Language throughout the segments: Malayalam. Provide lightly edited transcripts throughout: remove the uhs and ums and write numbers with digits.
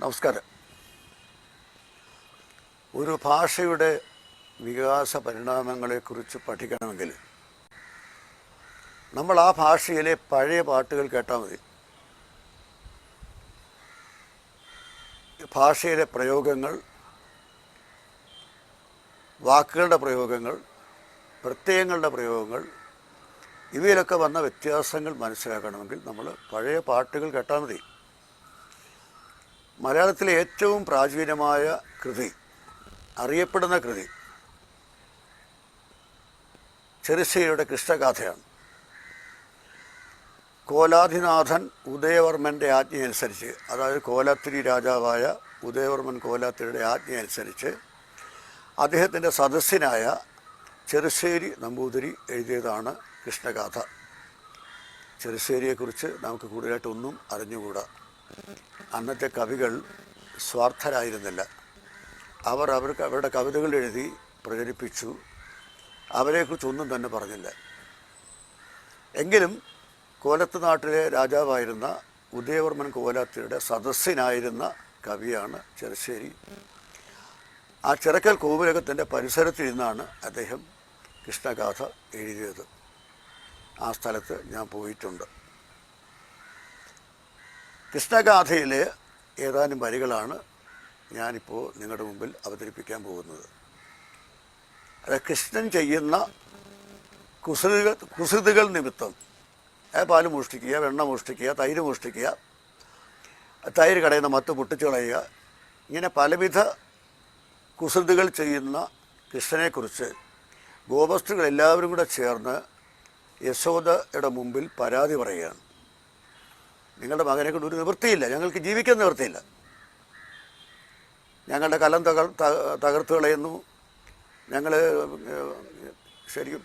നമസ്കാരം. ഒരു ഭാഷയുടെ വികാസ പരിണാമങ്ങളെക്കുറിച്ച് പഠിക്കണമെങ്കിൽ നമ്മൾ ആ ഭാഷയിലെ പഴയ പാട്ടുകൾ കേട്ടാൽ മതി. ഭാഷയിലെ പ്രയോഗങ്ങൾ, വാക്കുകളുടെ പ്രയോഗങ്ങൾ, പ്രത്യയങ്ങളുടെ പ്രയോഗങ്ങൾ, ഇവയിലൊക്കെ വന്ന വ്യത്യാസങ്ങൾ മനസ്സിലാക്കണമെങ്കിൽ നമ്മൾ പഴയ പാട്ടുകൾ കേട്ടാൽ മതി. മലയാളത്തിലെ ഏറ്റവും പ്രാചീനമായ കൃതി, അറിയപ്പെടുന്ന കൃതി ചെറുശ്ശേരിയുടെ കൃഷ്ണഗാഥയാണ്. കോലാധിനാഥൻ ഉദയവർമ്മൻ്റെ ആജ്ഞയനുസരിച്ച്, അതായത് കോലാത്തിരി രാജാവായ ഉദയവർമ്മൻ കോലാത്തിരിയുടെ ആജ്ഞയനുസരിച്ച് അദ്ദേഹത്തിൻ്റെ സദസ്യനായ ചെറുശ്ശേരി നമ്പൂതിരി എഴുതിയതാണ് കൃഷ്ണഗാഥ. ചെറുശ്ശേരിയെക്കുറിച്ച് നമുക്ക് കൂടുതലായിട്ടൊന്നും അറിഞ്ഞുകൂടാ. അന്നത്തെ കവികൾ സ്വാർത്ഥരായിരുന്നില്ല. അവരുടെ കവിതകൾ എഴുതി പ്രചരിപ്പിച്ചു. അവരെക്കുറിച്ചൊന്നും തന്നെ പറഞ്ഞില്ല. എങ്കിലും കോലത്ത് നാട്ടിലെ രാജാവായിരുന്ന ഉദയവർമ്മൻ കോലാത്തിയുടെ സദസ്യനായിരുന്ന കവിയാണ് ചെറുശ്ശേരി. ആ ചിറക്കൽ കോവിലകത്തിൻ്റെ പരിസരത്തിരുന്നാണ് അദ്ദേഹം കൃഷ്ണഗാഥ എഴുതിയത്. ആ സ്ഥലത്ത് ഞാൻ പോയിട്ടുണ്ട്. കൃഷ്ണഗാഥയിലെ ഏതാനും വരികളാണ് ഞാനിപ്പോൾ നിങ്ങളുടെ മുമ്പിൽ അവതരിപ്പിക്കാൻ പോകുന്നത്. അത് കൃഷ്ണൻ ചെയ്യുന്ന കുസൃതികൾ നിമിത്തം, പാല് മോഷ്ടിക്കുക, വെണ്ണ മോഷ്ടിക്കുക, തൈര് മോഷ്ടിക്കുക, തൈര് കടയുന്ന മത്ത് പൊട്ടിച്ചു കളയുക, ഇങ്ങനെ പലവിധ കുസൃതികൾ ചെയ്യുന്ന കൃഷ്ണനെക്കുറിച്ച് ഗോപസ്ത്രീകൾ എല്ലാവരും കൂടെ ചേർന്ന് യശോദയുടെ മുമ്പിൽ പരാതി പറയുകയാണ്. നിങ്ങളുടെ മകനെ കൊണ്ട് ഒരു നിവൃത്തിയില്ല, ഞങ്ങൾക്ക് ജീവിക്കാൻ നിവൃത്തിയില്ല. ഞങ്ങളുടെ കലം തകർത്ത് കളയുന്നു. ഞങ്ങൾ ശരിക്കും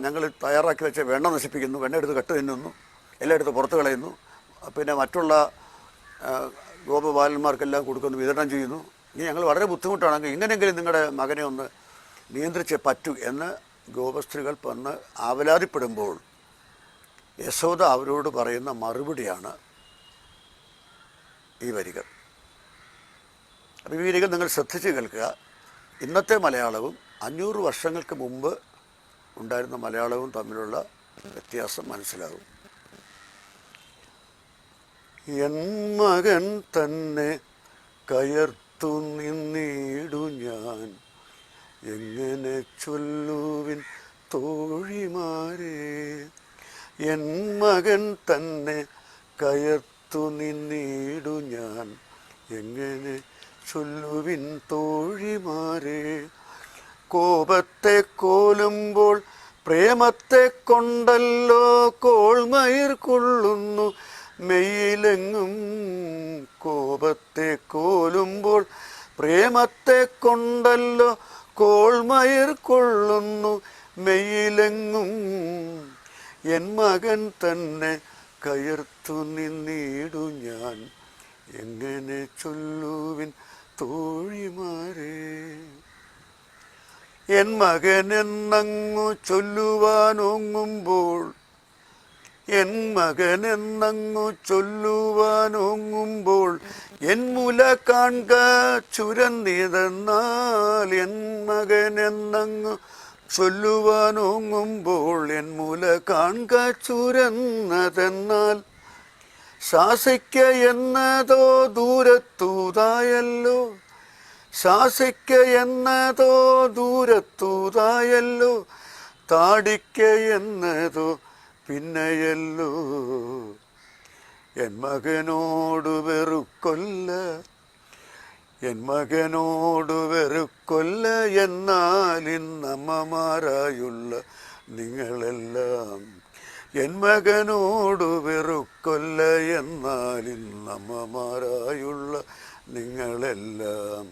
ഞങ്ങൾ തയ്യാറാക്കി വെച്ച വെണ്ണ നശിപ്പിക്കുന്നു, വെണ്ണ എടുത്ത് കട്ട് തിന്നുന്നു, എല്ലാം എടുത്ത് പുറത്ത് കളയുന്നു. പിന്നെ മറ്റുള്ള ഗോപബാലന്മാർക്കെല്ലാം കൊടുക്കുന്നു, വിതരണം ചെയ്യുന്നു. ഇനി ഞങ്ങൾ വളരെ ബുദ്ധിമുട്ടാണെങ്കിൽ ഇങ്ങനെയെങ്കിലും നിങ്ങളുടെ മകനെ ഒന്ന് നിയന്ത്രിച്ചേ പറ്റൂ എന്ന് ഗോപസ്ത്രീകൾ വന്ന് ആവലാതിപ്പെടുമ്പോൾ യശോദ അവരോട് പറയുന്ന മറുപടിയാണ് ഈ വരികൾ. അപ്പോൾ ഈ വരികൾ നിങ്ങൾ ശ്രദ്ധിച്ച് കേൾക്കുക. ഇന്നത്തെ മലയാളവും 500 വർഷങ്ങൾക്ക് മുമ്പ് ഉണ്ടായിരുന്ന മലയാളവും തമ്മിലുള്ള വ്യത്യാസം മനസ്സിലാകും. എൻ മകൻ തന്നെ കയർത്തു നിന്നിടു ഞാൻ, എങ്ങനെ ചൊല്ലുവിൻ തോഴിമാരെ. എൻ മകൻ തന്നെ കയർത്തു നിന്നിടു ഞാൻ, എങ്ങനെ ചൊല്ലുവിൻ തോഴിമാരെ. കോപത്തെ കോലുമ്പോൾ പ്രേമത്തെ കൊണ്ടല്ലോ കോൾമയിർ കൊള്ളുന്നു മെയ്യിലെങ്ങും. കോപത്തെ കോലുമ്പോൾ പ്രേമത്തെ കൊണ്ടല്ലോ കോൾമയിർ കൊള്ളുന്നു മെയ്യിലെങ്ങും. എൻ മകൻ തന്നെ കയർത്തു നിന്നിടു ഞാൻ, എങ്ങനെ ചൊല്ലുവിൻ തോഴിമാരെ. എൻ മകനെന്നങ്ങു ചൊല്ലുവാനോങ്ങുമ്പോൾ, എൻ മകനെന്നങ്ങു ചൊല്ലുവാനോങ്ങുമ്പോൾ, എൻ മുല കാൺക ചുരന്നിതെന്നാൽ. എൻ മകനെന്നങ്ങു ചൊല്ലുവാനോങ്ങുമ്പോൾ, എൻ മുല കാൺക ചുരന്നതെന്നാൽ. ശാസിക്ക എന്നതോ ദൂരത്തൂതായല്ലോ, ശാസിക്ക എന്നതോ ദൂരത്തൂതായല്ലോ, താടിക്ക എന്നതോ പിന്നെയല്ലോ. എൻ മകനോട് വെറുക്കൊല്ല, എൻ മകനോട് വെറുക്കൊല്ല എന്നാൽ ഇന്നമ്മമാരായുള്ള നിങ്ങളെല്ലാം. എൻ മകനോട് വെറുക്കൊല്ല എന്നാൽ ഇന്നമ്മമാരായുള്ള നിങ്ങളെല്ലാം.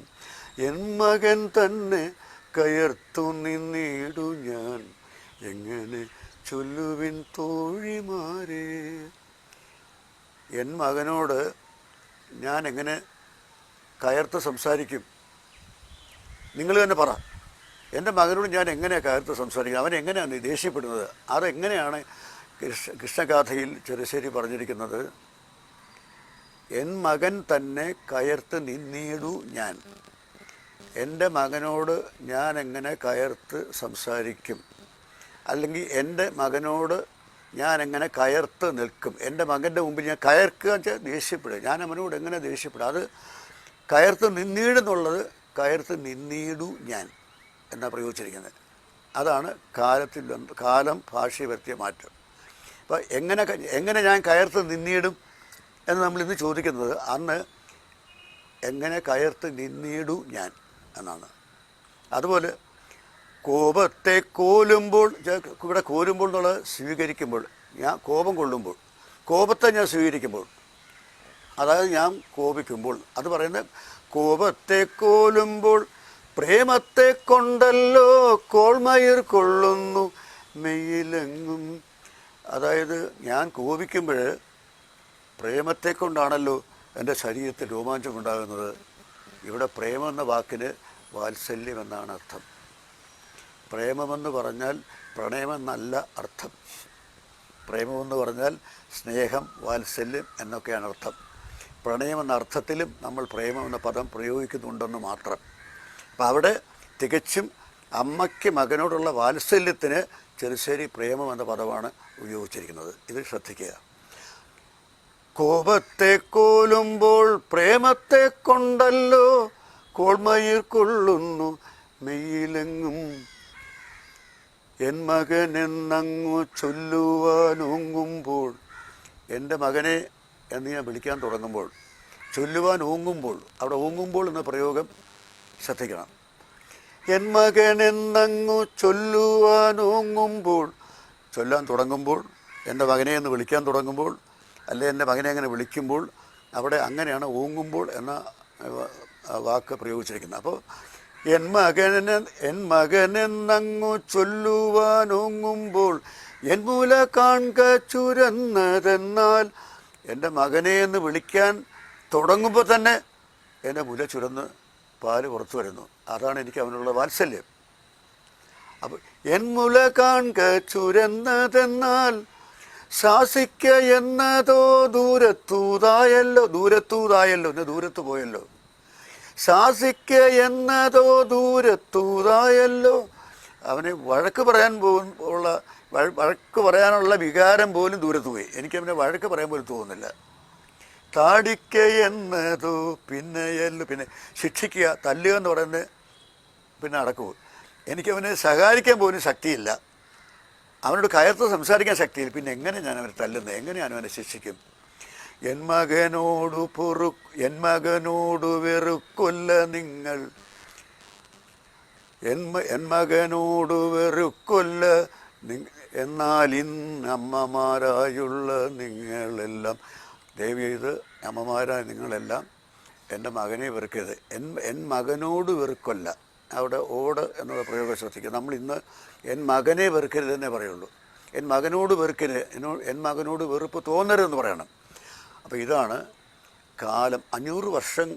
എൻ മകൻ തന്നെ കയർത്തു നിന്നിടു ഞാൻ, എങ്ങനെ ചൊല്ലുവിൻ തോഴിമാരെ. എൻ മകനോട് ഞാൻ എങ്ങനെ കയർത്ത് സംസാരിക്കും? നിങ്ങൾ തന്നെ പറ. എൻ്റെ മകനോട് ഞാൻ എങ്ങനെയാണ് കയർത്ത് സംസാരിക്കുക? അവൻ എങ്ങനെയാണ് ദേഷ്യപ്പെടുന്നത്? അതെങ്ങനെയാണ് കൃഷ്ണഗാഥയിൽ ചെറുശ്ശേരി പറഞ്ഞിരിക്കുന്നത്? എൻ മകൻ തന്നെ കയർത്ത് നിന്നീടു ഞാൻ. എൻ്റെ മകനോട് ഞാൻ എങ്ങനെ കയർത്ത് സംസാരിക്കും, അല്ലെങ്കിൽ എൻ്റെ മകനോട് ഞാൻ എങ്ങനെ കയർത്ത് നിൽക്കും? എൻ്റെ മകൻ്റെ മുമ്പിൽ ഞാൻ കയർക്കുക വെച്ചാൽ ദേഷ്യപ്പെടുക. ഞാൻ അവനോട് എങ്ങനെ ദേഷ്യപ്പെടുക? അത് കയർത്ത് നിന്നീടുന്നുള്ളത് കയർത്ത് നിന്നീടു ഞാൻ എന്നാണ് പ്രയോഗിച്ചിരിക്കുന്നത്. അതാണ് കാലം ഭാഷയെ വരുത്തിയ മാറ്റം. അപ്പോൾ എങ്ങനെ ഞാൻ കയർത്ത് നിന്നീടും എന്ന് നമ്മളിന്ന് ചോദിക്കുന്നത് അന്ന് എങ്ങനെ കയർത്ത് നിന്നീടു ഞാൻ എന്നാണ്. അതുപോലെ കോപത്തെ കോലുമ്പോൾ, ഇവിടെ കോലുമ്പോൾ എന്നുള്ളത് സ്വീകരിക്കുമ്പോൾ, ഞാൻ കോപം കൊള്ളുമ്പോൾ, കോപത്തെ ഞാൻ സ്വീകരിക്കുമ്പോൾ, അതായത് ഞാൻ കോപിക്കുമ്പോൾ, അത് പറയുന്നത് കോപത്തെ കോലുമ്പോൾ പ്രേമത്തെ കൊണ്ടല്ലോ കോൾമയിർ കൊള്ളുന്നു മെയ്യിലെങ്ങും. അതായത് ഞാൻ കോപിക്കുമ്പോൾ പ്രേമത്തെ കൊണ്ടാണല്ലോ എൻ്റെ ശരീരത്തിൽ രോമാഞ്ചം ഉണ്ടാകുന്നത്. ഇവിടെ പ്രേമം എന്ന വാക്കിന് വാത്സല്യം എന്നാണ് അർത്ഥം. പ്രേമമെന്ന് പറഞ്ഞാൽ പ്രണയമെന്നല്ല അർത്ഥം. പ്രേമമെന്ന് പറഞ്ഞാൽ സ്നേഹം, വാത്സല്യം എന്നൊക്കെയാണ് അർത്ഥം. പ്രണയമെന്ന അർത്ഥത്തിലും നമ്മൾ പ്രേമം എന്ന പദം പ്രയോഗിക്കുന്നുണ്ടെന്ന് മാത്രം. അപ്പം അവിടെ തികച്ചും അമ്മയ്ക്ക് മകനോടുള്ള വാത്സല്യത്തിന് ചെറുശ്ശേരി പ്രേമം എന്ന പദമാണ് ഉപയോഗിച്ചിരിക്കുന്നത്. ഇത് ശ്രദ്ധിക്കുക. കോപത്തെ കോലുമ്പോൾ പ്രേമത്തെ കൊണ്ടല്ലോ കോൾമയിർ കൊള്ളുന്നു മെയ്യിലെങ്ങും. എൻ മകനെന്നങ്ങു ചൊല്ലുവാനോങ്ങുമ്പോൾ, എൻ്റെ മകനെ എന്ന് ഞാൻ വിളിക്കാൻ തുടങ്ങുമ്പോൾ, ചൊല്ലുവാൻ ഓങ്ങുമ്പോൾ, അവിടെ ഓങ്ങുമ്പോൾ എന്ന പ്രയോഗം ശ്രദ്ധിക്കണം. എൻ മകനെന്നങ്ങു ചൊല്ലുവാനോങ്ങുമ്പോൾ, ചൊല്ലാൻ തുടങ്ങുമ്പോൾ, എൻ്റെ മകനെ എന്ന് വിളിക്കാൻ തുടങ്ങുമ്പോൾ, അല്ലെ എൻ്റെ മകനെ അങ്ങനെ വിളിക്കുമ്പോൾ, അവിടെ അങ്ങനെയാണ് ഓങ്ങുമ്പോൾ എന്ന വാക്ക് പ്രയോഗിച്ചിരിക്കുന്നത്. അപ്പോൾ എൻ മകനെന്നങ്ങു ചൊല്ലുവാനോങ്ങുമ്പോൾ എൻ മൂല കാൺക ചുരന്നതെന്നാൽ, എൻ്റെ മകനെ എന്ന് വിളിക്കാൻ തുടങ്ങുമ്പോൾ തന്നെ എൻ്റെ മുല ചുരന്ന് പാല് പുറത്തു വരുന്നു. അതാണ് എനിക്ക് അവനുള്ള വാത്സല്യം. അപ്പോൾ എൻ മുല കാൺക ചുരന്നതെന്നാൽ ശാസിക്ക എന്നതോ ദൂരത്തൂതായല്ലോ, എന്നെ ദൂരത്ത് പോയല്ലോ. ശാസിക്ക എന്നതോ ദൂരത്തൂതായല്ലോ. അവനെ വഴക്ക് പറയാനുള്ള വികാരം പോലും ദൂരത്ത് പോയി. എനിക്കവനെ വഴക്ക് പറയാൻ പോലും തോന്നുന്നില്ല. താടിക്ക എന്നതോ പിന്നെയല്ലോ, പിന്നെ ശിക്ഷിക്കുക, തല്ലുക എന്ന് പറയുന്നത് പിന്നെ നടക്കുമോ? എനിക്കവനെ സഹായിക്കാൻ പോലും ശക്തിയില്ല. അവനോട് കയർത്ത് സംസാരിക്കാൻ ശക്തിയില്ല. പിന്നെ എങ്ങനെ ഞാൻ അവനെ തല്ലുന്നത്? എങ്ങനെ ഞാൻ അവനെ ശിക്ഷിക്കും? എൻ മകനോട് വെറുക്കൊല്ല നിങ്ങൾ, എൻ മകനോട് വെറുക്കൊല്ല എന്നാൽ ഇന്ന് അമ്മമാരായുള്ള നിങ്ങളെല്ലാം, ദയവ് ചെയ്ത് അമ്മമാരായ നിങ്ങളെല്ലാം എൻ്റെ മകനെ വെറുക്കരുത്. എൻ മകനോട് വെറുക്കൊല്ല, അവിടെ ഓട് എന്നുള്ള പ്രയോഗം ശ്രദ്ധിക്കുക. നമ്മൾ ഇന്ന് എൻ മകനെ വെറുക്കരുത് എന്നേ പറയുള്ളൂ. എൻ മകനോട് വെറുക്കരുത്, എൻ മകനോട് വെറുപ്പ് തോന്നരുതെന്ന് പറയണം. അപ്പോൾ ഇതാണ് കാലം 500 വർഷം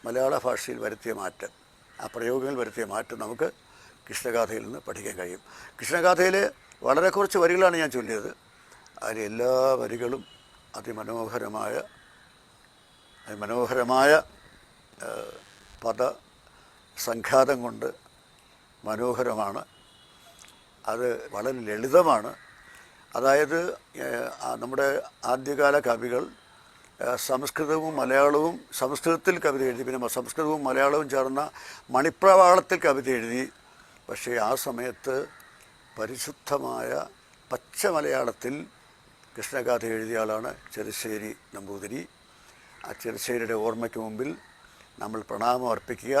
മലയാള ഭാഷയിൽ വരുത്തിയ മാറ്റം. ആ പ്രയോഗങ്ങൾ വരുത്തിയ മാറ്റം നമുക്ക് കൃഷ്ണഗാഥയിൽ നിന്ന് പഠിക്കാൻ കഴിയും. കൃഷ്ണഗാഥയിലെ വളരെ കുറച്ച് വരികളാണ് ഞാൻ ചൊല്ലിയത്. അതിലെ എല്ലാ വരികളും അതിമനോഹരമായ പദ സംഘാതം കൊണ്ട് മനോഹരമാണ്. അത് വളരെ ലളിതമാണ്. അതായത് നമ്മുടെ ആദ്യകാല കവികൾ സംസ്കൃതവും മലയാളവും, സംസ്കൃതത്തിൽ കവിത എഴുതി, പിന്നെ സംസ്കൃതവും മലയാളവും ചേർന്ന മണിപ്രവാളത്തിൽ കവിത എഴുതി. പക്ഷേ ആ സമയത്ത് പരിശുദ്ധമായ പച്ച മലയാളത്തിൽ കൃഷ്ണഗാഥ എഴുതിയ ആളാണ് ചെറുശ്ശേരി നമ്പൂതിരി. ആ ചെറുശ്ശേരിയുടെ ഓർമ്മയ്ക്ക് മുമ്പിൽ നമ്മൾ പ്രണാമം അർപ്പിക്കുക.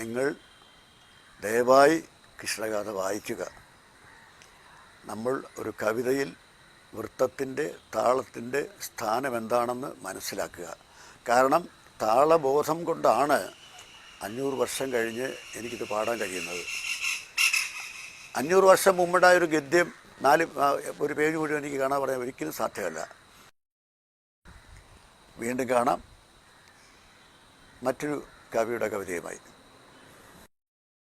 നിങ്ങൾ ദയവായി കൃഷ്ണഗാഥ വായിക്കുക. നമ്മൾ ഒരു കവിതയിൽ വൃത്തത്തിൻ്റെ, താളത്തിൻ്റെ സ്ഥാനം എന്താണെന്ന് മനസ്സിലാക്കുക. കാരണം താളബോധം കൊണ്ടാണ് 500 വർഷം കഴിഞ്ഞ് എനിക്കിത് പാടാൻ കഴിയുന്നത്. 500 വർഷം മുമ്പുണ്ടായ ഒരു ഗദ്യം ഒരു പേജ് മുഴുവൻ എനിക്ക് കാണാൻ പറയാൻ ഒരിക്കലും സാധ്യമല്ല. വീണ്ടും കാണാം മറ്റൊരു കവിയുടെ കവിതയുമായി.